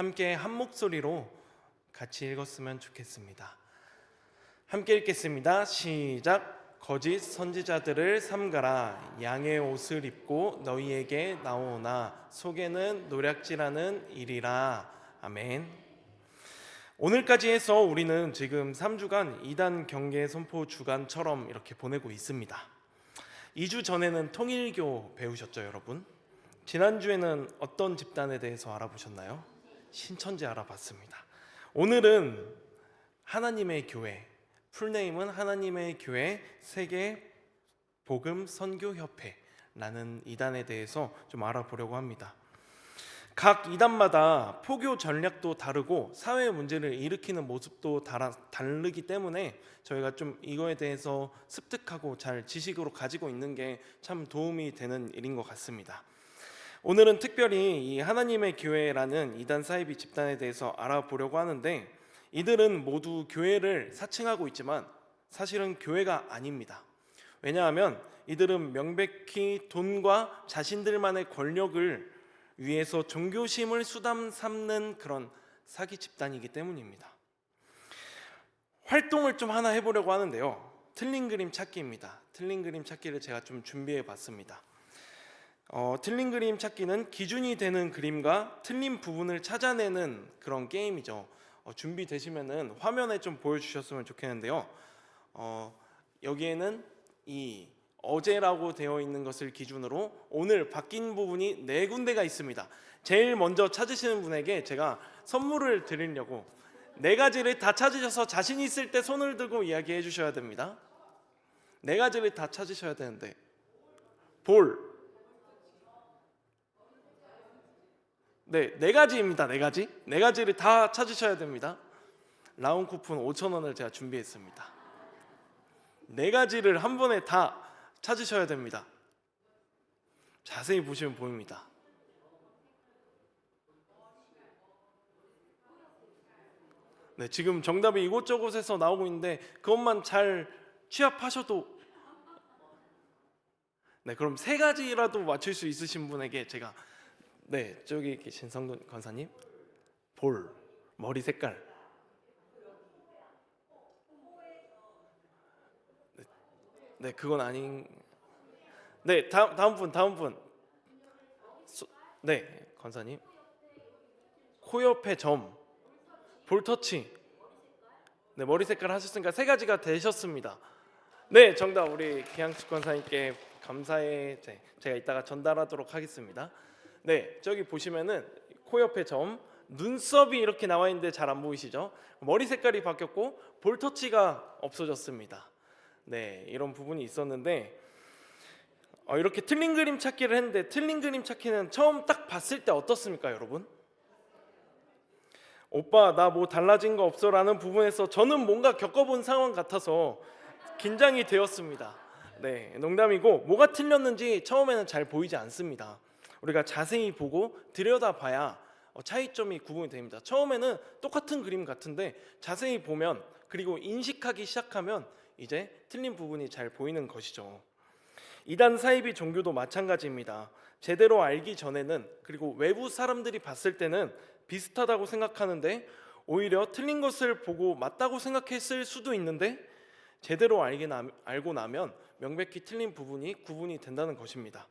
함께 한 목소리로 같이 읽었으면 좋겠습니다. 함께 읽겠습니다. 시작. 거짓 선지자들을 삼가라. 양의 옷을 입고 너희에게 나오나 속에는 노략질하는 일이라. 아멘. 오늘까지 해서 우리는 지금 3주간 이단 경계 선포 주간처럼 이렇게 보내고 있습니다. 2주 전에는 통일교 배우셨죠, 여러분? 지난주에는 어떤 집단에 대해서 알아보셨나요? 신천지 알아봤습니다. 오늘은 하나님의 교회, 풀네임은 하나님의 교회 세계 복음 선교 협회라는 이단에 대해서 좀 알아보려고 합니다. 각 이단마다 포교 전략도 다르고 사회 문제를 일으키는 모습도 다르기 때문에 저희가 좀 이거에 대해서 습득하고 잘 지식으로 가지고 있는 게 참 도움이 되는 일인 것 같습니다. 오늘은 특별히 이 하나님의 교회라는 이단 사이비 집단에 대해서 알아보려고 하는데, 이들은 모두 교회를 사칭하고 있지만 사실은 교회가 아닙니다. 왜냐하면 이들은 명백히 돈과 자신들만의 권력을 위해서 종교심을 수단 삼는 그런 사기 집단이기 때문입니다. 활동을 좀 하나 해보려고 하는데요, 틀린 그림 찾기입니다. 틀린 그림 찾기를 제가 좀 준비해 봤습니다. 틀린 그림 찾기는 기준이 되는 그림과 틀린 부분을 찾아내는 그런 게임이죠. 준비되시면은 화면에 좀 보여주셨으면 좋겠는데요. 여기에는 이 어제라고 되어 있는 것을 기준으로 오늘 바뀐 부분이 4군데가 있습니다. 제일 먼저 찾으시는 분에게 제가 선물을 드리려고 4가지를 다 찾으셔서 자신 있을 때 손을 들고 이야기해 주셔야 됩니다. 4가지를 다 찾으셔야 되는데, 볼. 네, 4가지입니다. 4가지. 4가지를 다 찾으셔야 됩니다. 라운 쿠폰 5,000원을 제가 준비했습니다. 4가지를 한 번에 다 찾으셔야 됩니다. 자세히 보시면 보입니다. 네, 지금 정답이 이곳저곳에서 나오고 있는데 그것만 잘 취합하셔도, 네, 그럼 3가지라도 맞출 수 있으신 분에게 제가, 네, 저기 계신 성돈 권사님, 볼, 머리 색깔. 네, 그건 아닌. 네, 다음 분. 네, 권사님. 코 옆에 점, 볼터치. 네, 머리 색깔 하셨으니까 3가지가 되셨습니다. 네, 정답 우리 기양식 권사님께 감사의 제가 이따가 전달하도록 하겠습니다. 네, 저기 보시면은 코 옆에 점, 눈썹이 이렇게 나와 있는데 잘 안 보이시죠? 머리 색깔이 바뀌었고 볼터치가 없어졌습니다. 네, 이런 부분이 있었는데 이렇게 틀린 그림 찾기를 했는데, 틀린 그림 찾기는 처음 딱 봤을 때 어떻습니까, 여러분? 오빠 나 뭐 달라진 거 없어? 라는 부분에서 저는 뭔가 겪어본 상황 같아서 긴장이 되었습니다. 네, 농담이고 뭐가 틀렸는지 처음에는 잘 보이지 않습니다. 우리가 자세히 보고 들여다봐야 차이점이 구분이 됩니다. 처음에는 똑같은 그림 같은데 자세히 보면, 그리고 인식하기 시작하면 이제 틀린 부분이 잘 보이는 것이죠. 이단 사이비 종교도 마찬가지입니다. 제대로 알기 전에는, 그리고 외부 사람들이 봤을 때는 비슷하다고 생각하는데 오히려 틀린 것을 보고 맞다고 생각했을 수도 있는데, 제대로 알고 나면 명백히 틀린 부분이 구분이 된다는 것입니다.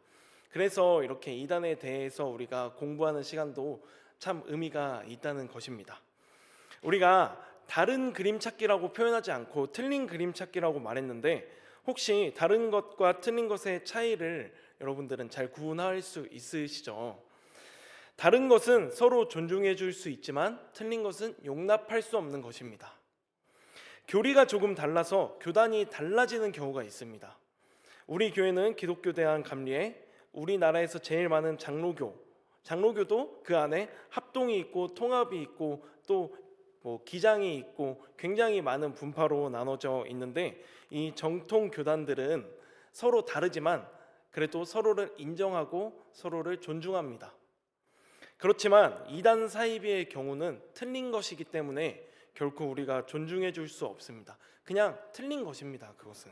그래서 이렇게 이단에 대해서 우리가 공부하는 시간도 참 의미가 있다는 것입니다. 우리가 다른 그림 찾기라고 표현하지 않고 틀린 그림 찾기라고 말했는데, 혹시 다른 것과 틀린 것의 차이를 여러분들은 잘 구분할 수 있으시죠? 다른 것은 서로 존중해 줄 수 있지만 틀린 것은 용납할 수 없는 것입니다. 교리가 조금 달라서 교단이 달라지는 경우가 있습니다. 우리 교회는 기독교 대한 감리에 우리나라에서 제일 많은 장로교도 그 안에 합동이 있고 통합이 있고 또 기장이 있고 굉장히 많은 분파로 나눠져 있는데, 이 정통 교단들은 서로 다르지만 그래도 서로를 인정하고 서로를 존중합니다. 그렇지만 이단 사이비의 경우는 틀린 것이기 때문에 결코 우리가 존중해 줄 수 없습니다. 그냥 틀린 것입니다. 그것은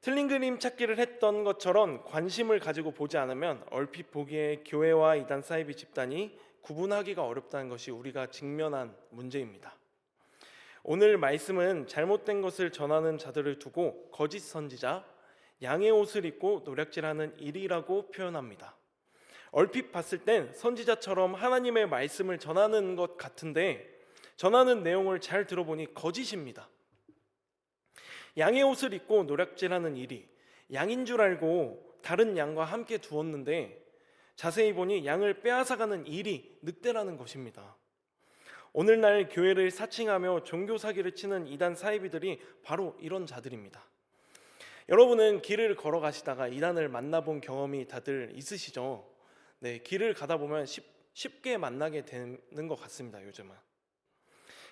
틀린 그림 찾기를 했던 것처럼 관심을 가지고 보지 않으면 얼핏 보기에 교회와 이단 사이비 집단이 구분하기가 어렵다는 것이 우리가 직면한 문제입니다. 오늘 말씀은 잘못된 것을 전하는 자들을 두고 거짓 선지자, 양의 옷을 입고 노략질하는 일이라고 표현합니다. 얼핏 봤을 땐 선지자처럼 하나님의 말씀을 전하는 것 같은데 전하는 내용을 잘 들어보니 거짓입니다. 양의 옷을 입고 노략질하는 일이 양인 줄 알고 다른 양과 함께 두었는데 자세히 보니 양을 빼앗아가는 일이 늑대라는 것입니다. 오늘날 교회를 사칭하며 종교 사기를 치는 이단 사이비들이 바로 이런 자들입니다. 여러분은 길을 걸어가시다가 이단을 만나본 경험이 다들 있으시죠? 네, 길을 가다 보면 쉽게 만나게 되는 것 같습니다. 요즘은.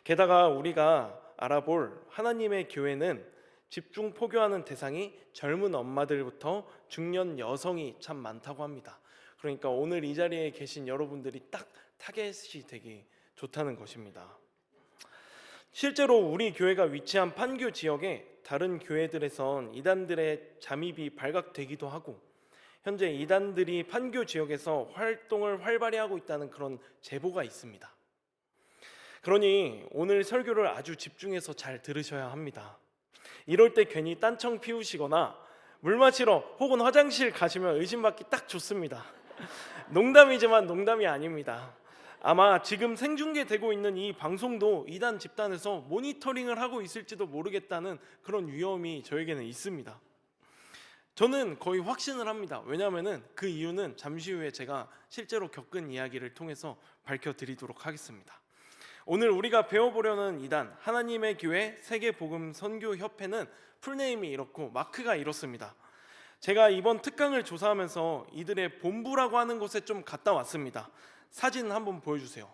게다가 우리가 알아볼 하나님의 교회는 집중 포교하는 대상이 젊은 엄마들부터 중년 여성이 참 많다고 합니다. 그러니까 오늘 이 자리에 계신 여러분들이 딱 타겟이 되기 좋다는 것입니다. 실제로 우리 교회가 위치한 판교 지역에 다른 교회들에선 이단들의 잠입이 발각되기도 하고 현재 이단들이 판교 지역에서 활동을 활발히 하고 있다는 그런 제보가 있습니다. 그러니 오늘 설교를 아주 집중해서 잘 들으셔야 합니다. 이럴 때 괜히 딴청 피우시거나 물 마시러 혹은 화장실 가시면 의심받기 딱 좋습니다. 농담이지만 농담이 아닙니다. 아마 지금 생중계되고 있는 이 방송도 이단 집단에서 모니터링을 하고 있을지도 모르겠다는 그런 위험이 저에게는 있습니다. 저는 거의 확신을 합니다. 왜냐하면 그 이유는 잠시 후에 제가 실제로 겪은 이야기를 통해서 밝혀드리도록 하겠습니다. 오늘 우리가 배워보려는 이단 하나님의 교회 세계복음선교협회는 풀네임이 이렇고 마크가 이렇습니다. 제가 이번 특강을 조사하면서 이들의 본부라고 하는 곳에 좀 갔다 왔습니다. 사진 한번 보여주세요.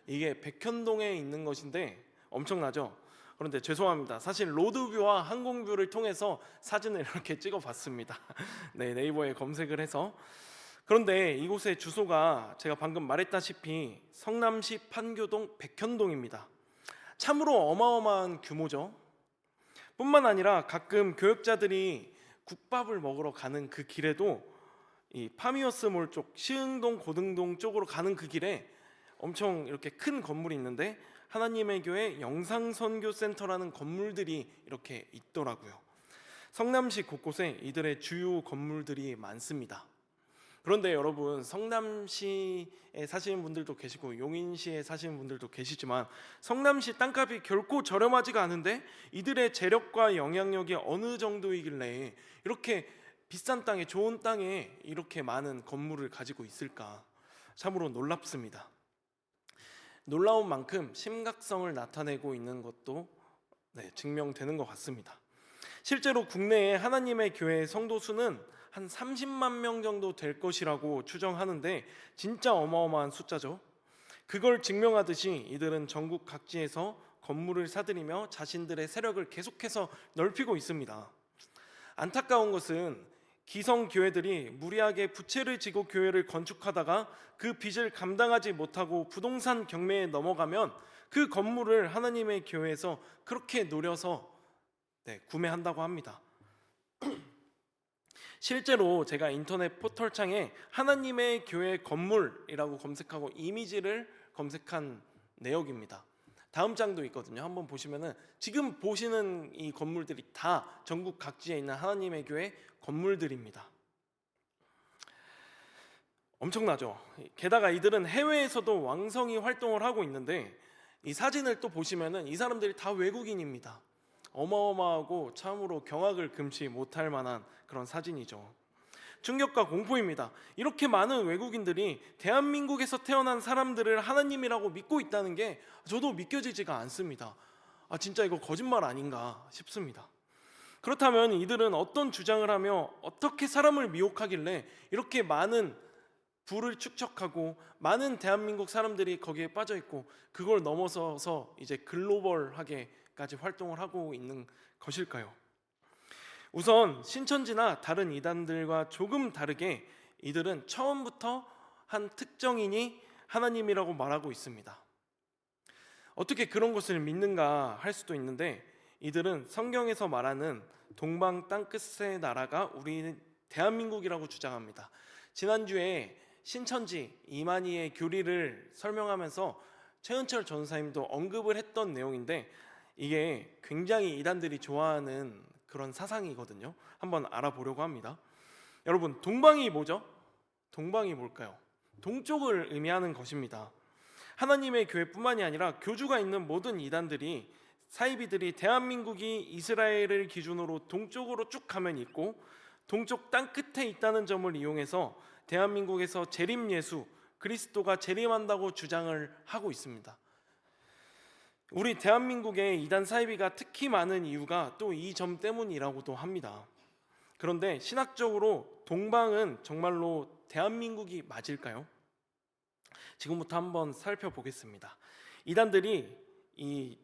이게 백현동에 있는 것인데 엄청나죠? 그런데 죄송합니다. 사실 로드뷰와 항공뷰를 통해서 사진을 이렇게 찍어봤습니다. 네, 네이버에 검색을 해서. 그런데 이곳의 주소가 제가 방금 말했다시피 성남시 판교동 백현동입니다. 참으로 어마어마한 규모죠. 뿐만 아니라 가끔 교역자들이 국밥을 먹으러 가는 그 길에도 이 파미어스몰 쪽 시흥동 고등동 쪽으로 가는 그 길에 엄청 이렇게 큰 건물이 있는데 하나님의 교회 영상선교센터라는 건물들이 이렇게 있더라고요. 성남시 곳곳에 이들의 주요 건물들이 많습니다. 그런데 여러분, 성남시에 사시는 분들도 계시고 용인시에 사시는 분들도 계시지만 성남시 땅값이 결코 저렴하지가 않은데 이들의 재력과 영향력이 어느 정도이길래 이렇게 비싼 땅에, 좋은 땅에 이렇게 많은 건물을 가지고 있을까? 참으로 놀랍습니다. 놀라운 만큼 심각성을 나타내고 있는 것도 증명되는 것 같습니다. 실제로 국내에 하나님의 교회 성도 수는 한 30만 명 정도 될 것이라고 추정하는데 진짜 어마어마한 숫자죠. 그걸 증명하듯이 이들은 전국 각지에서 건물을 사들이며 자신들의 세력을 계속해서 넓히고 있습니다. 안타까운 것은 기성 교회들이 무리하게 부채를 지고 교회를 건축하다가 그 빚을 감당하지 못하고 부동산 경매에 넘어가면 그 건물을 하나님의 교회에서 그렇게 노려서 구매한다고 합니다. 실제로 제가 인터넷 포털창에 하나님의 교회 건물이라고 검색하고 이미지를 검색한 내역입니다. 다음 장도 있거든요. 한번 보시면은 지금 보시는 이 건물들이 다 전국 각지에 있는 하나님의 교회 건물들입니다. 엄청나죠. 게다가 이들은 해외에서도 왕성히 활동을 하고 있는데 이 사진을 또 보시면은 이 사람들이 다 외국인입니다. 어마어마하고 참으로 경악을 금치 못할 만한 그런 사진이죠. 충격과 공포입니다. 이렇게 많은 외국인들이 대한민국에서 태어난 사람들을 하나님이라고 믿고 있다는 게 저도 믿겨지지가 않습니다. 진짜 이거 거짓말 아닌가 싶습니다. 그렇다면 이들은 어떤 주장을 하며 어떻게 사람을 미혹하길래 이렇게 많은 부를 축적하고 많은 대한민국 사람들이 거기에 빠져 있고 그걸 넘어서서 이제 글로벌하게까지 활동을 하고 있는 것일까요? 우선 신천지나 다른 이단들과 조금 다르게 이들은 처음부터 한 특정인이 하나님이라고 말하고 있습니다. 어떻게 그런 것을 믿는가 할 수도 있는데 이들은 성경에서 말하는 동방 땅끝의 나라가 우리 대한민국이라고 주장합니다. 지난주에 신천지 이만희의 교리를 설명하면서 최은철 전사님도 언급을 했던 내용인데, 이게 굉장히 이단들이 좋아하는 그런 사상이거든요. 한번 알아보려고 합니다. 여러분, 동방이 뭐죠? 동방이 뭘까요? 동쪽을 의미하는 것입니다. 하나님의 교회뿐만이 아니라 교주가 있는 모든 이단들이, 사이비들이 대한민국이 이스라엘을 기준으로 동쪽으로 쭉 가면 있고 동쪽 땅 끝에 있다는 점을 이용해서 대한민국에서 재림 예수, 그리스도가 재림한다고 주장을 하고 있습니다. 우리 대한민국의 이단 사이비가 특히 많은 이유가 또 이 점 때문이라고도 합니다. 그런데 신학적으로 동방은 정말로 대한민국이 맞을까요? 지금부터 한번 살펴보겠습니다. 이단들이 이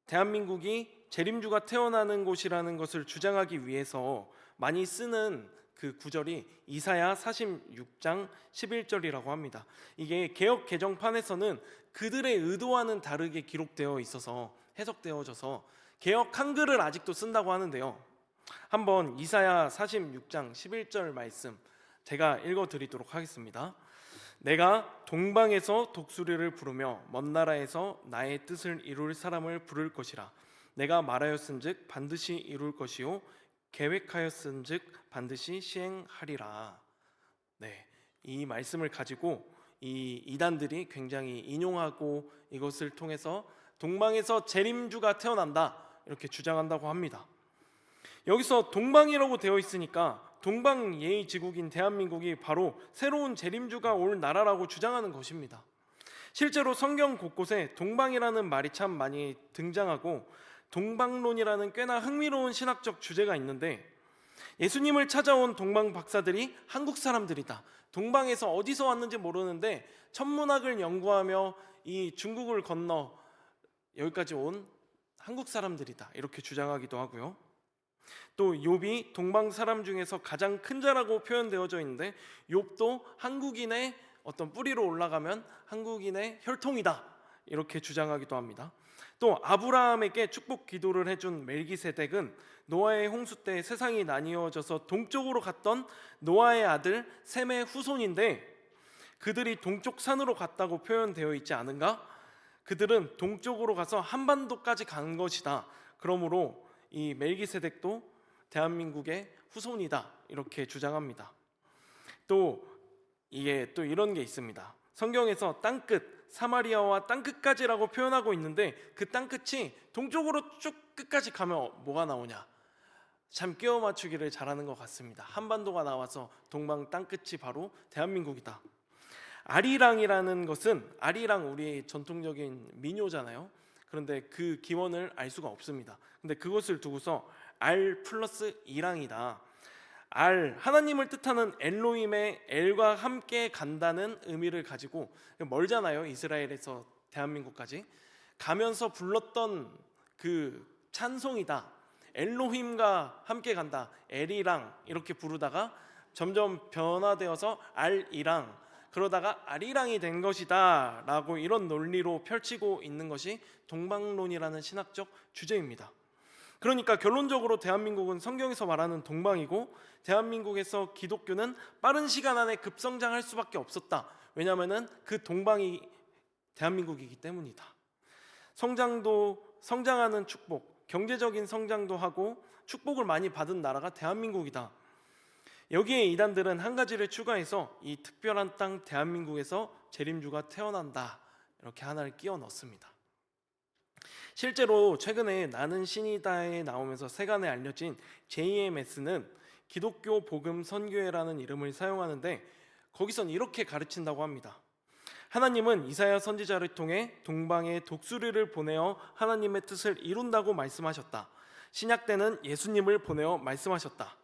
대한민국이 재림주가 태어나는 곳이라는 것을 주장하기 위해서 많이 쓰는 그 구절이 이사야 46장 11절이라고 합니다. 이게 개역 개정판에서는 그들의 의도와는 다르게 기록되어 있어서 해석되어져서 개역 한글을 아직도 쓴다고 하는데요. 한번 이사야 46장 11절 말씀 제가 읽어드리도록 하겠습니다. 내가 동방에서 독수리를 부르며 먼 나라에서 나의 뜻을 이룰 사람을 부를 것이라. 내가 말하였은즉 반드시 이룰 것이요 계획하였은즉 반드시 시행하리라. 네, 이 말씀을 가지고 이 이단들이 굉장히 인용하고 이것을 통해서 동방에서 재림주가 태어난다 이렇게 주장한다고 합니다. 여기서 동방이라고 되어 있으니까 동방 예의지국인 대한민국이 바로 새로운 재림주가 올 나라라고 주장하는 것입니다. 실제로 성경 곳곳에 동방이라는 말이 참 많이 등장하고 동방론이라는 꽤나 흥미로운 신학적 주제가 있는데, 예수님을 찾아온 동방 박사들이 한국 사람들이다, 동방에서 어디서 왔는지 모르는데 천문학을 연구하며 이 중국을 건너 여기까지 온 한국 사람들이다 이렇게 주장하기도 하고요. 또 욥이 동방 사람 중에서 가장 큰 자라고 표현되어져 있는데, 욥도 한국인의 어떤 뿌리로 올라가면 한국인의 혈통이다 이렇게 주장하기도 합니다. 또 아브라함에게 축복 기도를 해준 멜기세덱은 노아의 홍수 때 세상이 나뉘어져서 동쪽으로 갔던 노아의 아들 셈의 후손인데, 그들이 동쪽 산으로 갔다고 표현되어 있지 않은가? 그들은 동쪽으로 가서 한반도까지 간 것이다. 그러므로 이 멜기세덱도 대한민국의 후손이다 이렇게 주장합니다. 또 이게 또 이런 게 있습니다. 성경에서 땅끝, 사마리아와 땅끝까지라고 표현하고 있는데 그 땅끝이 동쪽으로 쭉 끝까지 가면 뭐가 나오냐? 참 끼워 맞추기를 잘하는 것 같습니다. 한반도가 나와서 동방 땅끝이 바로 대한민국이다. 아리랑이라는 것은, 아리랑 우리의 전통적인 민요잖아요. 그런데 그 기원을 알 수가 없습니다. 근데 그것을 두고서 알 플러스 이랑이다. 알, 하나님을 뜻하는 엘로힘의 엘과 함께 간다는 의미를 가지고, 멀잖아요 이스라엘에서 대한민국까지, 가면서 불렀던 그 찬송이다. 엘로힘과 함께 간다, 엘이랑 이렇게 부르다가 점점 변화되어서 알이랑, 그러다가 아리랑이 된 것이다 라고 이런 논리로 펼치고 있는 것이 동방론이라는 신학적 주제입니다. 그러니까 결론적으로 대한민국은 성경에서 말하는 동방이고, 대한민국에서 기독교는 빠른 시간 안에 급성장할 수밖에 없었다. 왜냐하면 그 동방이 대한민국이기 때문이다. 성장하는 축복, 경제적인 성장도 하고 축복을 많이 받은 나라가 대한민국이다. 여기에 이단들은 한 가지를 추가해서 이 특별한 땅 대한민국에서 재림주가 태어난다 이렇게 하나를 끼워 넣습니다. 실제로 최근에 나는 신이다에 나오면서 세간에 알려진 JMS는 기독교 복음 선교회라는 이름을 사용하는데, 거기선 이렇게 가르친다고 합니다. 하나님은 이사야 선지자를 통해 동방에 독수리를 보내어 하나님의 뜻을 이룬다고 말씀하셨다. 신약 때는 예수님을 보내어 말씀하셨다.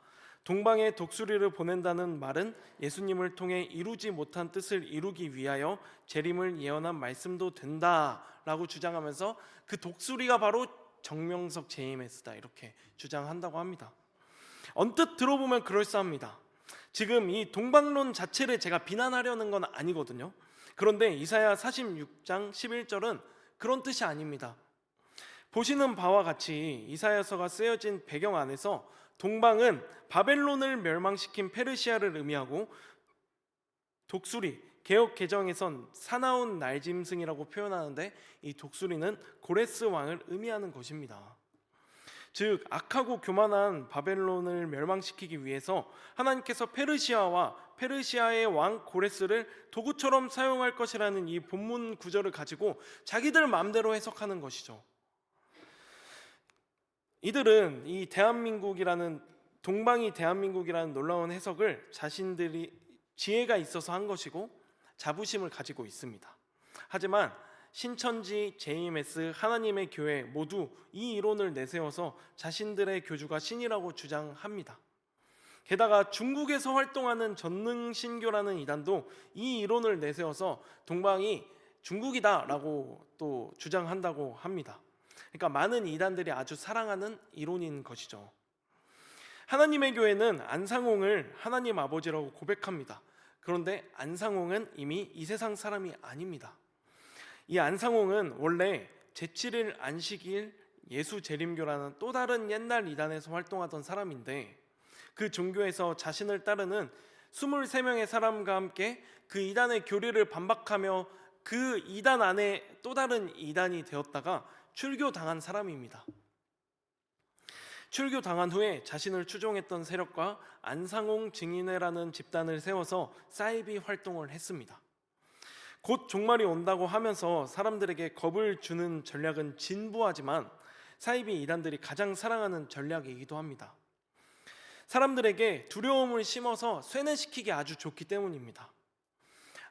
동방에 독수리를 보낸다는 말은 예수님을 통해 이루지 못한 뜻을 이루기 위하여 재림을 예언한 말씀도 된다라고 주장하면서 그 독수리가 바로 정명석 JMS다 이렇게 주장한다고 합니다. 언뜻 들어보면 그럴싸합니다. 지금 이 동방론 자체를 제가 비난하려는 건 아니거든요. 그런데 이사야 46장 11절은 그런 뜻이 아닙니다. 보시는 바와 같이 이사야서가 쓰여진 배경 안에서 동방은 바벨론을 멸망시킨 페르시아를 의미하고, 독수리, 개역 개정에선 사나운 날짐승이라고 표현하는데 이 독수리는 고레스 왕을 의미하는 것입니다. 즉 악하고 교만한 바벨론을 멸망시키기 위해서 하나님께서 페르시아와 페르시아의 왕 고레스를 도구처럼 사용할 것이라는 이 본문 구절을 가지고 자기들 마음대로 해석하는 것이죠. 이들은 이 대한민국이라는 동방이 대한민국이라는 놀라운 해석을 자신들이 지혜가 있어서 한 것이고 자부심을 가지고 있습니다. 하지만 신천지, JMS, 하나님의 교회 모두 이 이론을 내세워서 자신들의 교주가 신이라고 주장합니다. 게다가 중국에서 활동하는 전능신교라는 이단도 이 이론을 내세워서 동방이 중국이다라고 또 주장한다고 합니다. 그러니까 많은 이단들이 아주 사랑하는 이론인 것이죠. 하나님의 교회는 안상홍을 하나님 아버지라고 고백합니다. 그런데 안상홍은 이미 이 세상 사람이 아닙니다. 이 안상홍은 원래 제7일 안식일 예수재림교라는 또 다른 옛날 이단에서 활동하던 사람인데 그 종교에서 자신을 따르는 23명의 사람과 함께 그 이단의 교리를 반박하며 그 이단 안에 또 다른 이단이 되었다가 출교당한 사람입니다. 출교당한 후에 자신을 추종했던 세력과 안상홍 증인회라는 집단을 세워서 사이비 활동을 했습니다. 곧 종말이 온다고 하면서 사람들에게 겁을 주는 전략은 진부하지만 사이비 이단들이 가장 사랑하는 전략이기도 합니다. 사람들에게 두려움을 심어서 쇠뇌시키기 아주 좋기 때문입니다.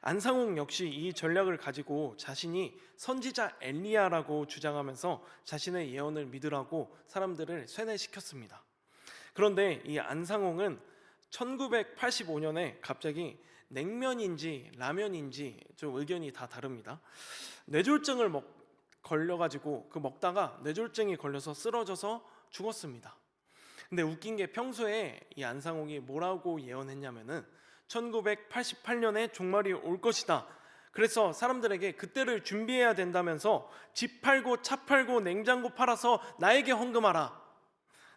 안상홍 역시 이 전략을 가지고 자신이 선지자 엘리야라고 주장하면서 자신의 예언을 믿으라고 사람들을 쇠뇌시켰습니다. 그런데 이 안상홍은 1985년에 갑자기 냉면인지 라면인지 좀 의견이 다 다릅니다. 뇌졸중을 걸려가지고 그 먹다가 뇌졸중이 걸려서 쓰러져서 죽었습니다. 근데 웃긴 게 평소에 이 안상홍이 뭐라고 예언했냐면은 1988년에 종말이 올 것이다. 그래서 사람들에게 그때를 준비해야 된다면서 집 팔고 차 팔고 냉장고 팔아서 나에게 헌금하라.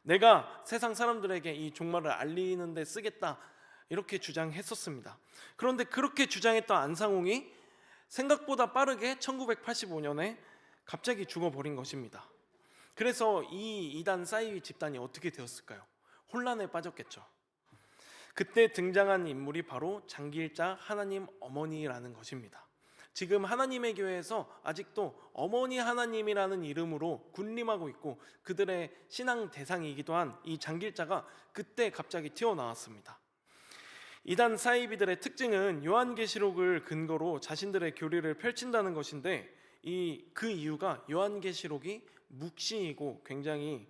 내가 세상 사람들에게 이 종말을 알리는 데 쓰겠다. 이렇게 주장했었습니다. 그런데 그렇게 주장했던 안상홍이 생각보다 빠르게 1985년에 갑자기 죽어버린 것입니다. 그래서 이 이단 사이비 집단이 어떻게 되었을까요? 혼란에 빠졌겠죠. 그때 등장한 인물이 바로 장길자 하나님 어머니라는 것입니다. 지금 하나님의 교회에서 아직도 어머니 하나님이라는 이름으로 군림하고 있고 그들의 신앙 대상이기도 한 이 장길자가 그때 갑자기 튀어나왔습니다. 이단 사이비들의 특징은 요한계시록을 근거로 자신들의 교리를 펼친다는 것인데 그 이유가 요한계시록이 묵시이고 굉장히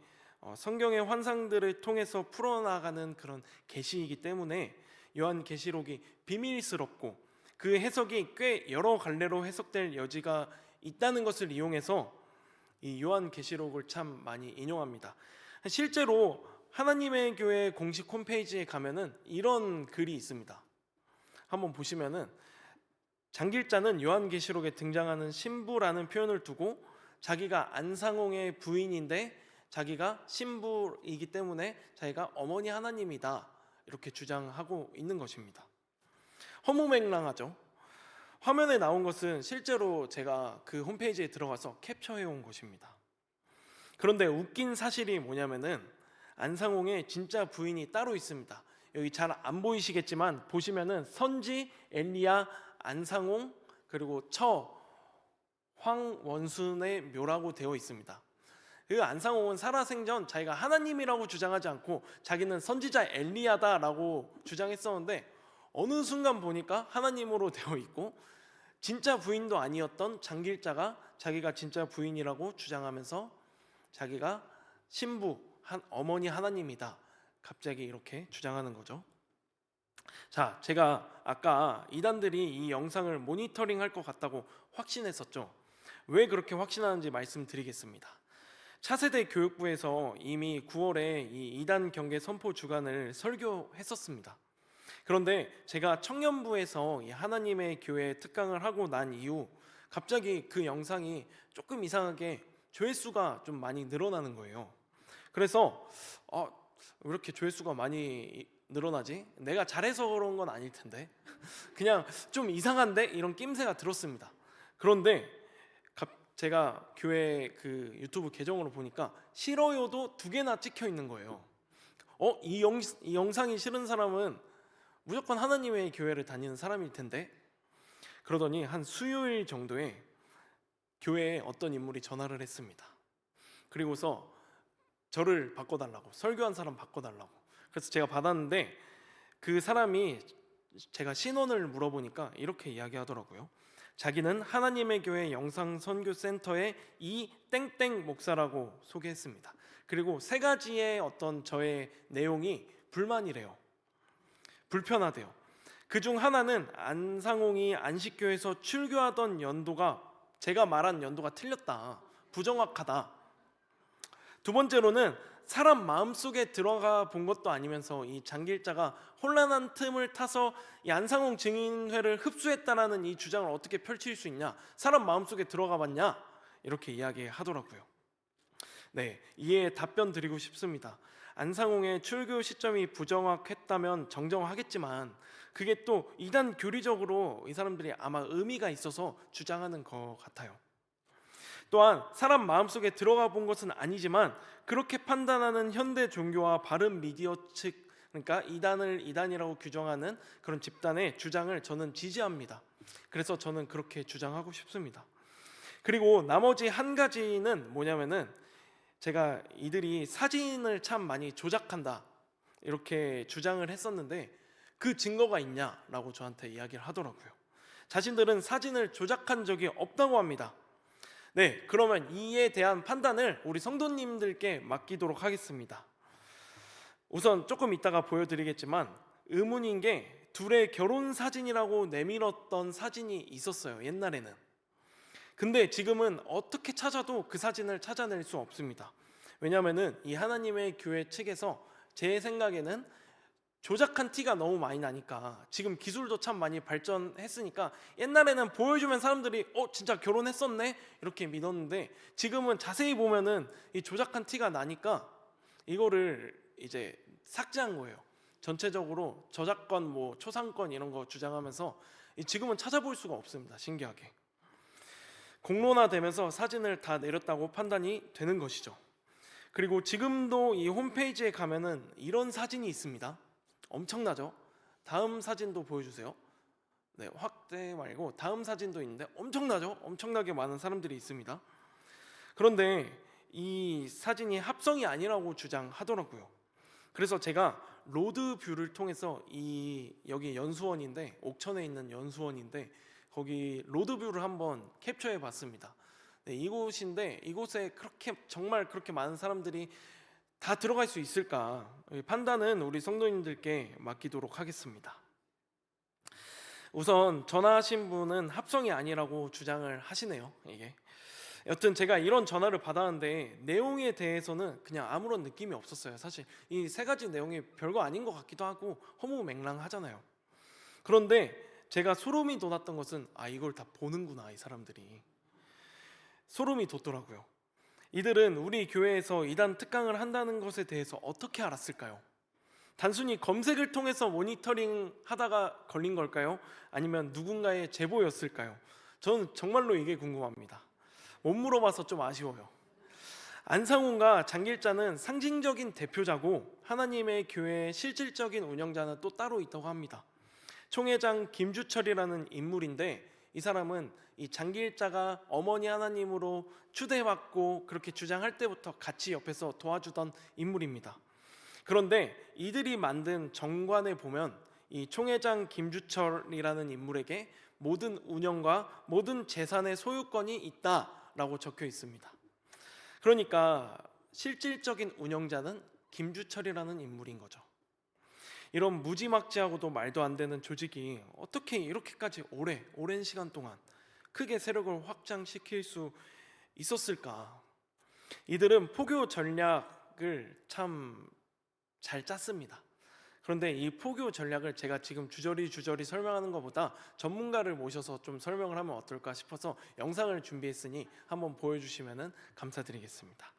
성경의 환상들을 통해서 풀어나가는 그런 계시이기 때문에 요한계시록이 비밀스럽고 그 해석이 꽤 여러 갈래로 해석될 여지가 있다는 것을 이용해서 이 요한계시록을 참 많이 인용합니다. 실제로 하나님의 교회 공식 홈페이지에 가면은 이런 글이 있습니다. 한번 보시면은 장길자는 요한계시록에 등장하는 신부라는 표현을 두고 자기가 안상홍의 부인인데 자기가 신부이기 때문에 자기가 어머니 하나님이다 이렇게 주장하고 있는 것입니다. 허무맹랑하죠. 화면에 나온 것은 실제로 제가 그 홈페이지에 들어가서 캡처해 온 것입니다. 그런데 웃긴 사실이 뭐냐면은 안상홍의 진짜 부인이 따로 있습니다. 여기 잘 안 보이시겠지만 보시면은 선지, 엘리야, 안상홍 그리고 황원순의 묘라고 되어 있습니다. 그 안상홍은 살아생전 자기가 하나님이라고 주장하지 않고 자기는 선지자 엘리야다라고 주장했었는데 어느 순간 보니까 하나님으로 되어 있고 진짜 부인도 아니었던 장길자가 자기가 진짜 부인이라고 주장하면서 자기가 신부, 어머니 하나님이다 갑자기 이렇게 주장하는 거죠. 자, 제가 아까 이단들이 이 영상을 모니터링할 것 같다고 확신했었죠. 왜 그렇게 확신하는지 말씀드리겠습니다. 차세대 교육부에서 이미 9월에 이 이단 경계 선포 주간을 설교했었습니다. 그런데 제가 청년부에서 이 하나님의 교회 특강을 하고 난 이후 갑자기 그 영상이 조금 이상하게 조회수가 좀 많이 늘어나는 거예요. 그래서 왜 이렇게 조회수가 많이 늘어나지? 내가 잘해서 그런 건 아닐 텐데 그냥 좀 이상한데? 이런 낌새가 들었습니다. 그런데 제가 교회 그 유튜브 계정으로 보니까 싫어요도 2개나 찍혀 있는 거예요. 이 영상이 싫은 사람은 무조건 하나님의 교회를 다니는 사람일 텐데. 그러더니 한 수요일 정도에 교회에 어떤 인물이 전화를 했습니다. 그리고서 저를 바꿔달라고, 설교한 사람 바꿔달라고. 그래서 제가 받았는데 그 사람이 제가 신원을 물어보니까 이렇게 이야기하더라고요. 자기는 하나님의 교회 영상 선교 센터의 이 땡땡 목사라고 소개했습니다. 그리고 3가지의 어떤 저의 내용이 불만이래요. 불편하대요. 그중 하나는 안상홍이 안식교에서 출교하던 연도가 제가 말한 연도가 틀렸다, 부정확하다. 2번째로는 사람 마음속에 들어가 본 것도 아니면서 이 장길자가 혼란한 틈을 타서 이 안상홍 증인회를 흡수했다라는 이 주장을 어떻게 펼칠 수 있냐, 사람 마음속에 들어가 봤냐, 이렇게 이야기하더라고요. 네, 이에 답변 드리고 싶습니다. 안상홍의 출교 시점이 부정확했다면 정정하겠지만 그게 또 이단 교리적으로 이 사람들이 아마 의미가 있어서 주장하는 것 같아요. 또한 사람 마음속에 들어가 본 것은 아니지만 그렇게 판단하는 현대 종교와 바른 미디어 측, 그러니까 이단이라고 규정하는 그런 집단의 주장을 저는 지지합니다. 그래서 저는 그렇게 주장하고 싶습니다. 그리고 나머지 한 가지는 뭐냐면은, 제가 이들이 사진을 참 많이 조작한다 이렇게 주장을 했었는데 그 증거가 있냐라고 저한테 이야기를 하더라고요. 자신들은 사진을 조작한 적이 없다고 합니다. 네, 그러면 이에 대한 판단을 우리 성도님들께 맡기도록 하겠습니다. 우선 조금 이따가 보여드리겠지만 의문인 게 둘의 결혼 사진이라고 내밀었던 사진이 있었어요, 옛날에는. 근데 지금은 어떻게 찾아도 그 사진을 찾아낼 수 없습니다. 왜냐하면 이 하나님의 교회 측에서 제 생각에는 조작한 티가 너무 많이 나니까, 지금 기술도 참 많이 발전했으니까 옛날에는 보여주면 사람들이 진짜 결혼했었네 이렇게 믿었는데 지금은 자세히 보면은 이 조작한 티가 나니까 이거를 이제 삭제한 거예요. 전체적으로 저작권, 초상권 이런 거 주장하면서 지금은 찾아볼 수가 없습니다. 신기하게 공론화되면서 사진을 다 내렸다고 판단이 되는 것이죠. 그리고 지금도 이 홈페이지에 가면은 이런 사진이 있습니다. 엄청나죠? 다음 사진도 보여주세요. 네, 확대 말고 다음 사진도 있는데 엄청나죠? 엄청나게 많은 사람들이 있습니다. 그런데 이 사진이 합성이 아니라고 주장하더라고요. 그래서 제가 로드뷰를 통해서 여기 연수원인데, 옥천에 있는 연수원인데 거기 로드뷰를 한번 캡처해 봤습니다. 네, 이곳인데 이곳에 정말 그렇게 많은 사람들이 다 들어갈 수 있을까, 판단은 우리 성도님들께 맡기도록 하겠습니다. 우선 전화하신 분은 합성이 아니라고 주장을 하시네요. 이게 여튼 제가 이런 전화를 받았는데 내용에 대해서는 그냥 아무런 느낌이 없었어요. 사실 이 3가지 내용이 별거 아닌 것 같기도 하고 허무맹랑하잖아요. 그런데 제가 소름이 돋았던 것은 이걸 다 보는구나, 이 사람들이. 소름이 돋더라고요. 이들은 우리 교회에서 이단 특강을 한다는 것에 대해서 어떻게 알았을까요? 단순히 검색을 통해서 모니터링 하다가 걸린 걸까요? 아니면 누군가의 제보였을까요? 저는 정말로 이게 궁금합니다. 못 물어봐서 좀 아쉬워요. 안상홍과 장길자는 상징적인 대표자고 하나님의 교회의 실질적인 운영자는 또 따로 있다고 합니다. 총회장 김주철이라는 인물인데 이 사람은 이 장길자가 어머니 하나님으로 추대받고 그렇게 주장할 때부터 같이 옆에서 도와주던 인물입니다. 그런데 이들이 만든 정관에 보면 이 총회장 김주철이라는 인물에게 모든 운영과 모든 재산의 소유권이 있다라고 적혀 있습니다. 그러니까 실질적인 운영자는 김주철이라는 인물인 거죠. 이런 무지막지하고도 말도 안 되는 조직이 어떻게 이렇게까지 오랜 시간 동안 크게 세력을 확장시킬 수 있었을까? 이들은 포교 전략을 참 잘 짰습니다. 그런데 이 포교 전략을 제가 지금 주저리 설명하는 것보다 전문가를 모셔서 좀 설명을 하면 어떨까 싶어서 영상을 준비했으니 한번 보여주시면 감사드리겠습니다.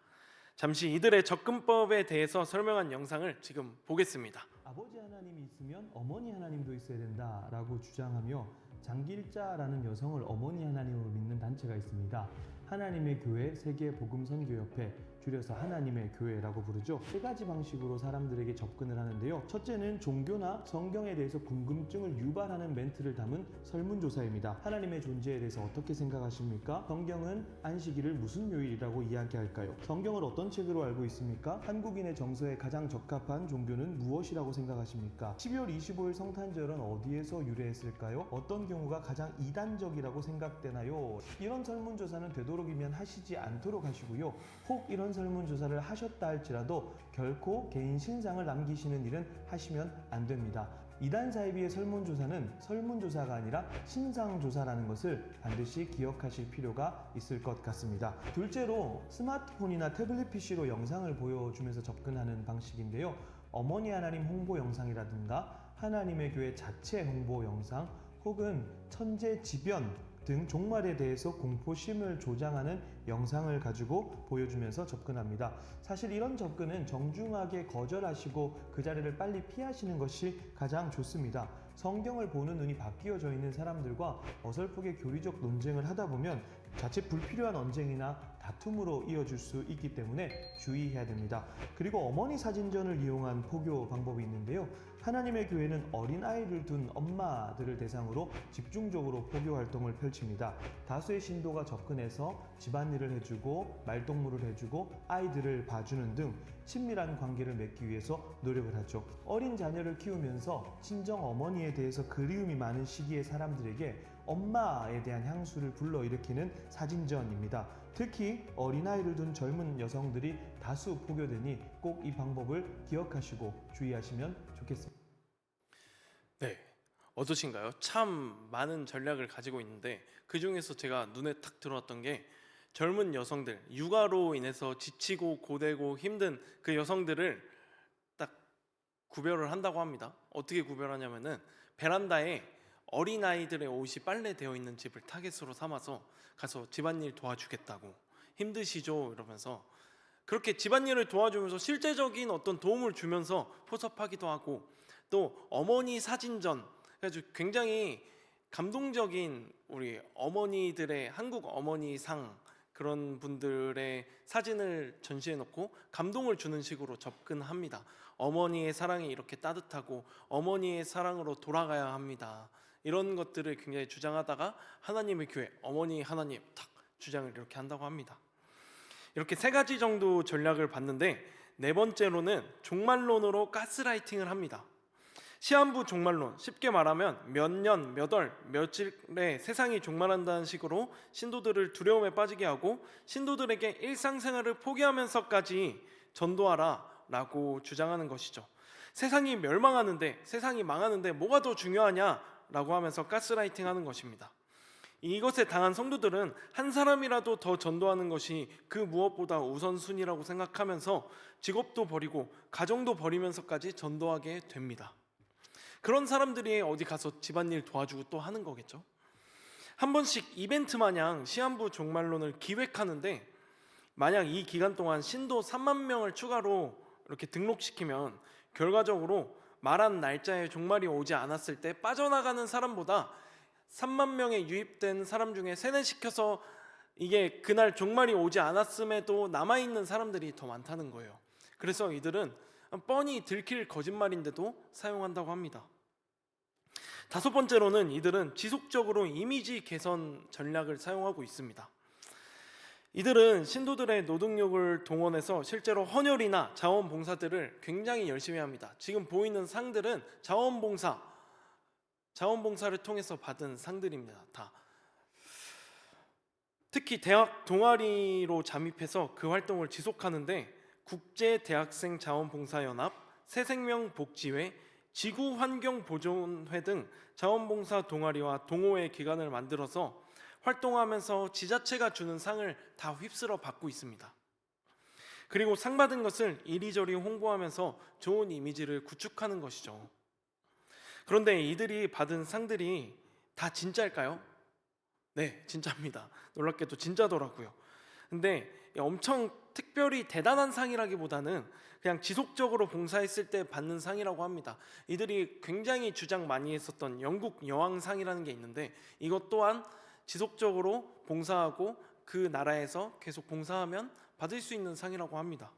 잠시 이들의 접근법에 대해서 설명한 영상을 지금 보겠습니다. 아버지 하나님이 있으면 어머니 하나님도 있어야 된다라고 주장하며 장길자라는 여성을 어머니 하나님으로 믿는 단체가 있습니다. 하나님의 교회 세계복음선교협회, 줄여서 하나님의 교회라고 부르죠. 세 가지 방식으로 사람들에게 접근을 하는데요. 첫째는 종교나 성경에 대해서 궁금증을 유발하는 멘트를 담은 설문조사입니다. 하나님의 존재에 대해서 어떻게 생각하십니까? 성경은 안식일을 무슨 요일이라고 이야기할까요? 성경을 어떤 책으로 알고 있습니까? 한국인의 정서에 가장 적합한 종교는 무엇이라고 생각하십니까? 12월 25일 성탄절은 어디에서 유래했을까요? 어떤 경우가 가장 이단적이라고 생각되나요? 이런 설문조사는 되도록이면 하시지 않도록 하시고요. 혹 이런 설문조사를 하셨다 할지라도 결코 개인 신상을 남기시는 일은 하시면 안 됩니다. 이단 사이비의 설문조사는 설문조사가 아니라 신상조사라는 것을 반드시 기억하실 필요가 있을 것 같습니다. 둘째로 스마트폰이나 태블릿 PC로 영상을 보여주면서 접근하는 방식인데요. 어머니 하나님 홍보 영상이라든가 하나님의 교회 자체 홍보 영상 혹은 천재지변 등 종말에 대해서 공포심을 조장하는 영상을 가지고 보여주면서 접근합니다. 사실 이런 접근은 정중하게 거절하시고 그 자리를 빨리 피하시는 것이 가장 좋습니다. 성경을 보는 눈이 바뀌어져 있는 사람들과 어설프게 교리적 논쟁을 하다 보면 자칫 불필요한 언쟁이나 다툼으로 이어질 수 있기 때문에 주의해야 됩니다. 그리고 어머니 사진전을 이용한 포교 방법이 있는데요. 하나님의 교회는 어린아이를 둔 엄마들을 대상으로 집중적으로 포교 활동을 펼칩니다. 다수의 신도가 접근해서 집안일을 해주고 말동무를 해주고 아이들을 봐주는 등 친밀한 관계를 맺기 위해서 노력을 하죠. 어린 자녀를 키우면서 친정 어머니에 대해서 그리움이 많은 시기의 사람들에게 엄마에 대한 향수를 불러일으키는 사진전입니다. 특히 어린아이를 둔 젊은 여성들이 다수 포교되니 꼭 이 방법을 기억하시고 주의하시면 좋겠습니다. 네, 어떠신가요? 참 많은 전략을 가지고 있는데 그 중에서 제가 눈에 탁 들어왔던 게 젊은 여성들, 육아로 인해서 지치고 고되고 힘든 그 여성들을 딱 구별을 한다고 합니다. 어떻게 구별하냐면은 베란다에 어린아이들의 옷이 빨래되어 있는 집을 타겟으로 삼아서 가서 집안일 도와주겠다고, 힘드시죠? 이러면서 그렇게 집안일을 도와주면서 실제적인 어떤 도움을 주면서 포섭하기도 하고, 또 어머니 사진전, 그래서 굉장히 감동적인 우리 어머니들의 한국 어머니상 그런 분들의 사진을 전시해 놓고 감동을 주는 식으로 접근합니다. 어머니의 사랑이 이렇게 따뜻하고 어머니의 사랑으로 돌아가야 합니다. 이런 것들을 굉장히 주장하다가 하나님의 교회, 어머니 하나님 탁 주장을 이렇게 한다고 합니다. 이렇게 세 가지 정도 전략을 봤는데, 네 번째로는 종말론으로 가스라이팅을 합니다. 시한부 종말론, 쉽게 말하면 몇 년, 몇 월, 며칠에 세상이 종말한다는 식으로 신도들을 두려움에 빠지게 하고 신도들에게 일상생활을 포기하면서까지 전도하라 라고 주장하는 것이죠. 세상이 멸망하는데, 세상이 망하는데 뭐가 더 중요하냐 라고 하면서 가스라이팅 하는 것입니다. 이것에 당한 성도들은 한 사람이라도 더 전도하는 것이 그 무엇보다 우선순위라고 생각하면서 직업도 버리고 가정도 버리면서까지 전도하게 됩니다. 그런 사람들이 어디 가서 집안일 도와주고 또 하는 거겠죠. 한 번씩 이벤트 마냥 시한부 종말론을 기획하는데, 만약 이 기간 동안 신도 3만 명을 추가로 이렇게 등록시키면 결과적으로 말한 날짜에 종말이 오지 않았을 때 빠져나가는 사람보다 3만 명에 유입된 사람 중에 세뇌시켜서 이게 그날 종말이 오지 않았음에도 남아있는 사람들이 더 많다는 거예요. 그래서 이들은 뻔히 들킬 거짓말인데도 사용한다고 합니다. 다섯 번째로는 이들은 지속적으로 이미지 개선 전략을 사용하고 있습니다. 이들은 신도들의 노동력을 동원해서 실제로 헌혈이나 자원봉사들을 굉장히 열심히 합니다. 지금 보이는 상들은 자원봉사를 통해서 받은 상들입니다. 다. 특히 대학 동아리로 잠입해서 그 활동을 지속하는데, 국제대학생자원봉사연합, 새생명복지회, 지구환경보존회 등 자원봉사 동아리와 동호회 기관을 만들어서 활동하면서 지자체가 주는 상을 다 휩쓸어 받고 있습니다. 그리고 상 받은 것을 이리저리 홍보하면서 좋은 이미지를 구축하는 것이죠. 그런데 이들이 받은 상들이 다 진짜일까요? 네, 진짜입니다. 놀랍게도 진짜더라고요. 근데 엄청 특별히 대단한 상이라기보다는 그냥 지속적으로 봉사했을 때 받는 상이라고 합니다. 이들이 굉장히 주장 많이 했었던 영국 여왕상이라는 게 있는데 이것 또한 지속적으로 봉사하고 그 나라에서 계속 봉사하면 받을 수 있는 상이라고 합니다.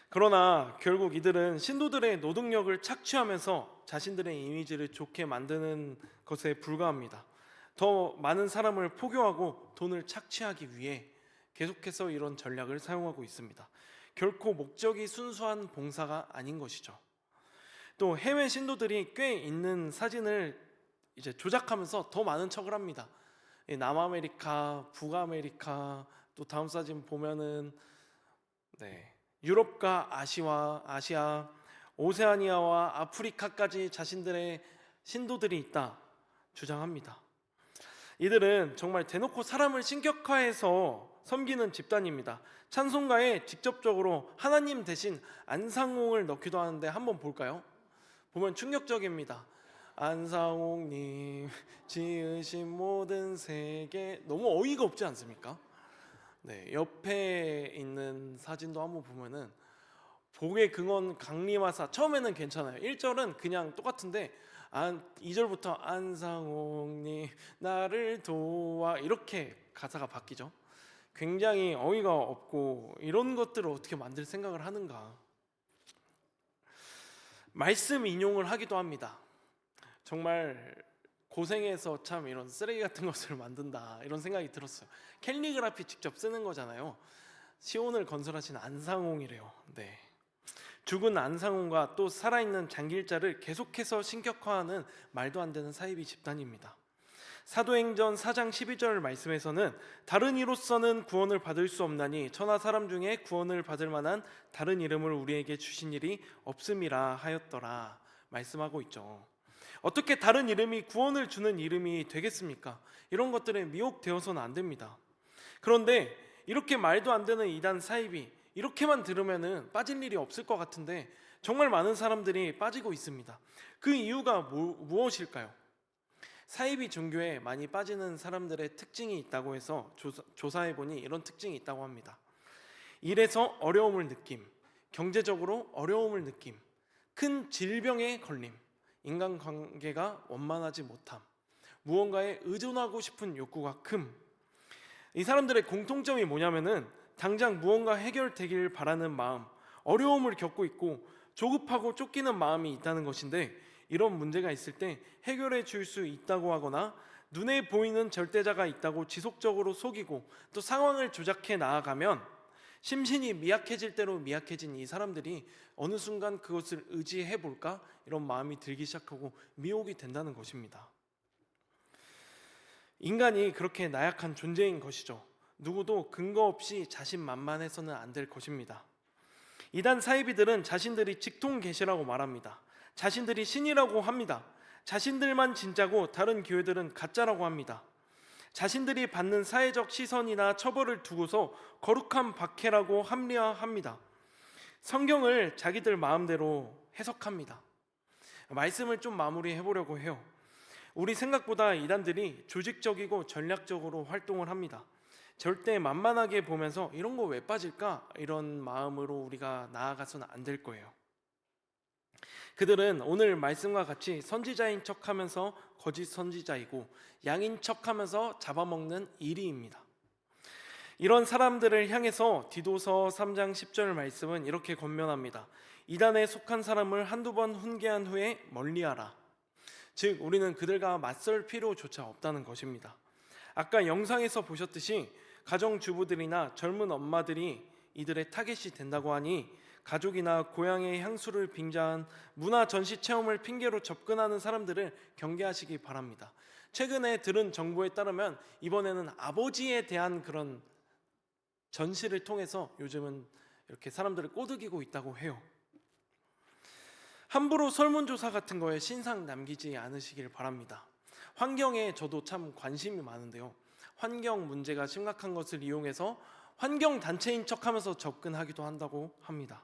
그러나 결국 이들은 신도들의 노동력을 착취하면서 자신들의 이미지를 좋게 만드는 것에 불과합니다. 더 많은 사람을 포교하고 돈을 착취하기 위해 계속해서 이런 전략을 사용하고 있습니다. 결코 목적이 순수한 봉사가 아닌 것이죠. 또 해외 신도들이 꽤 있는 사진을 이제 조작하면서 더 많은 척을 합니다. 남아메리카, 북아메리카, 또 다음 사진 보면은 유럽과 아시아, 오세아니아와 아프리카까지 자신들의 신도들이 있다 주장합니다. 이들은 정말 대놓고 사람을 신격화해서 섬기는 집단입니다. 찬송가에 직접적으로 하나님 대신 안상홍을 넣기도 하는데 한번 볼까요? 보면 충격적입니다. 안상홍님 지으신 모든 세계, 너무 어이가 없지 않습니까? 옆에 있는 사진도 한번 보면은 복의 근원 강림하사, 처음에는 괜찮아요. 1절은 그냥 똑같은데 2절부터 안상홍님 나를 도와, 이렇게 가사가 바뀌죠. 굉장히 어이가 없고 이런 것들을 어떻게 만들 생각을 하는가. 말씀 인용을 하기도 합니다. 정말 고생해서 참 이런 쓰레기 같은 것을 만든다, 이런 생각이 들었어요. 캘리그라피 직접 쓰는 거잖아요. 시온을 건설하신 안상홍이래요. 죽은 안상홍과 또 살아있는 장길자를 계속해서 신격화하는 말도 안 되는 사이비 집단입니다. 사도행전 4장 12절 말씀에서는 다른 이로서는 구원을 받을 수 없나니 천하 사람 중에 구원을 받을 만한 다른 이름을 우리에게 주신 일이 없음이라 하였더라 말씀하고 있죠. 어떻게 다른 이름이 구원을 주는 이름이 되겠습니까? 이런 것들에 미혹되어서는 안 됩니다. 그런데 이렇게 말도 안 되는 이단 사이비, 이렇게만 들으면은 빠질 일이 없을 것 같은데 정말 많은 사람들이 빠지고 있습니다. 그 이유가 무엇일까요? 사이비 종교에 많이 빠지는 사람들의 특징이 있다고 해서 조사해보니 이런 특징이 있다고 합니다. 일에서 어려움을 느낌, 경제적으로 어려움을 느낌, 큰 질병에 걸림, 인간관계가 원만하지 못함, 무언가에 의존하고 싶은 욕구가 큼. 이 사람들의 공통점이 뭐냐면은 당장 무언가 해결되길 바라는 마음, 어려움을 겪고 있고 조급하고 쫓기는 마음이 있다는 것인데, 이런 문제가 있을 때 해결해 줄 수 있다고 하거나 눈에 보이는 절대자가 있다고 지속적으로 속이고 또 상황을 조작해 나아가면 심신이 미약해질 대로 미약해진 이 사람들이 어느 순간 그것을 의지해 볼까, 이런 마음이 들기 시작하고 미혹이 된다는 것입니다. 인간이 그렇게 나약한 존재인 것이죠. 누구도 근거 없이 자신만만해서는 안 될 것입니다. 이단 사이비들은 자신들이 직통 계시라고 말합니다. 자신들이 신이라고 합니다. 자신들만 진짜고 다른 교회들은 가짜라고 합니다. 자신들이 받는 사회적 시선이나 처벌을 두고서 거룩한 박해라고 합리화합니다. 성경을 자기들 마음대로 해석합니다. 말씀을 좀 마무리해 보려고 해요. 우리 생각보다 이단들이 조직적이고 전략적으로 활동을 합니다. 절대 만만하게 보면서 이런 거 왜 빠질까? 이런 마음으로 우리가 나아가서는 안 될 거예요. 그들은 오늘 말씀과 같이 선지자인 척하면서 거짓 선지자이고 양인 척하면서 잡아먹는 이리입니다. 이런 사람들을 향해서 디도서 3장 10절 말씀은 이렇게 권면합니다. 이단에 속한 사람을 한두 번 훈계한 후에 멀리하라. 즉 우리는 그들과 맞설 필요조차 없다는 것입니다. 아까 영상에서 보셨듯이 가정주부들이나 젊은 엄마들이 이들의 타겟이 된다고 하니 가족이나 고향의 향수를 빙자한 문화 전시 체험을 핑계로 접근하는 사람들을 경계하시기 바랍니다. 최근에 들은 정보에 따르면 이번에는 아버지에 대한 그런 전시를 통해서 요즘은 이렇게 사람들을 꼬드기고 있다고 해요. 함부로 설문조사 같은 거에 신상 남기지 않으시길 바랍니다. 환경에 저도 참 관심이 많은데요. 환경 문제가 심각한 것을 이용해서 환경단체인 척하면서 접근하기도 한다고 합니다.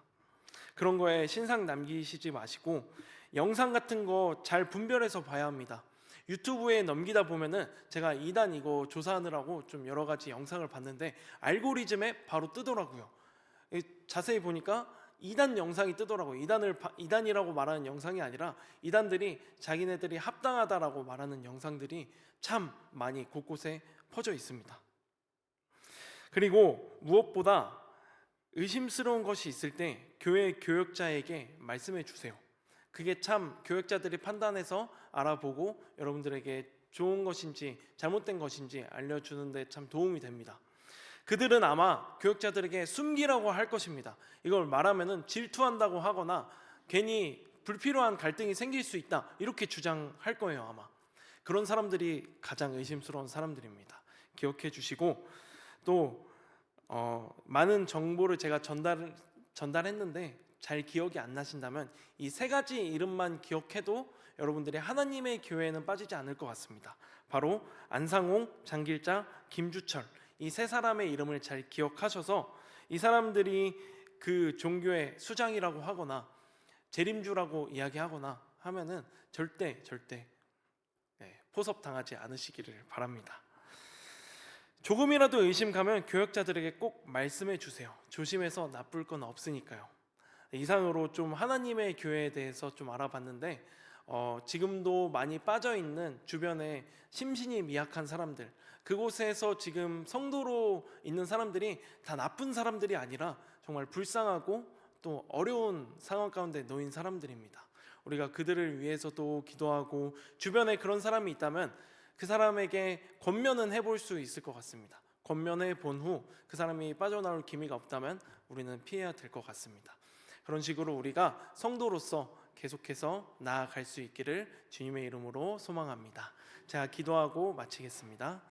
그런 거에 신상 남기시지 마시고 영상 같은 거 잘 분별해서 봐야 합니다. 유튜브에 넘기다 보면은 제가 이단 이거 조사하느라고 좀 여러 가지 영상을 봤는데 알고리즘에 바로 뜨더라고요. 자세히 보니까 이단 영상이 뜨더라고요. 이단이라고 말하는 영상이 아니라 이단들이 자기네들이 합당하다라고 말하는 영상들이 참 많이 곳곳에 퍼져 있습니다. 그리고 무엇보다 의심스러운 것이 있을 때 교회 교역자에게 말씀해 주세요. 그게 참 교역자들이 판단해서 알아보고 여러분들에게 좋은 것인지 잘못된 것인지 알려주는 데 참 도움이 됩니다. 그들은 아마 교역자들에게 숨기라고 할 것입니다. 이걸 말하면은 질투한다고 하거나 괜히 불필요한 갈등이 생길 수 있다 이렇게 주장할 거예요. 아마 그런 사람들이 가장 의심스러운 사람들입니다. 기억해 주시고 또 많은 정보를 제가 전달했는데 잘 기억이 안 나신다면 이 세 가지 이름만 기억해도 여러분들이 하나님의 교회에는 빠지지 않을 것 같습니다. 바로 안상홍, 장길자, 김주철 이 세 사람의 이름을 잘 기억하셔서 이 사람들이 그 종교의 수장이라고 하거나 재림주라고 이야기하거나 하면은 절대 포섭당하지 않으시기를 바랍니다. 조금이라도 의심 가면 교역자들에게 꼭 말씀해 주세요. 조심해서 나쁠 건 없으니까요. 이상으로 좀 하나님의 교회에 대해서 좀 알아봤는데 지금도 많이 빠져있는 주변에 심신이 미약한 사람들, 그곳에서 지금 성도로 있는 사람들이 다 나쁜 사람들이 아니라 정말 불쌍하고 또 어려운 상황 가운데 놓인 사람들입니다. 우리가 그들을 위해서도 기도하고 주변에 그런 사람이 있다면 그 사람에게 권면은 해볼 수 있을 것 같습니다. 권면해 본 후 그 사람이 빠져나올 기미가 없다면 우리는 피해야 될 것 같습니다. 그런 식으로 우리가 성도로서 계속해서 나아갈 수 있기를 주님의 이름으로 소망합니다. 제가 기도하고 마치겠습니다.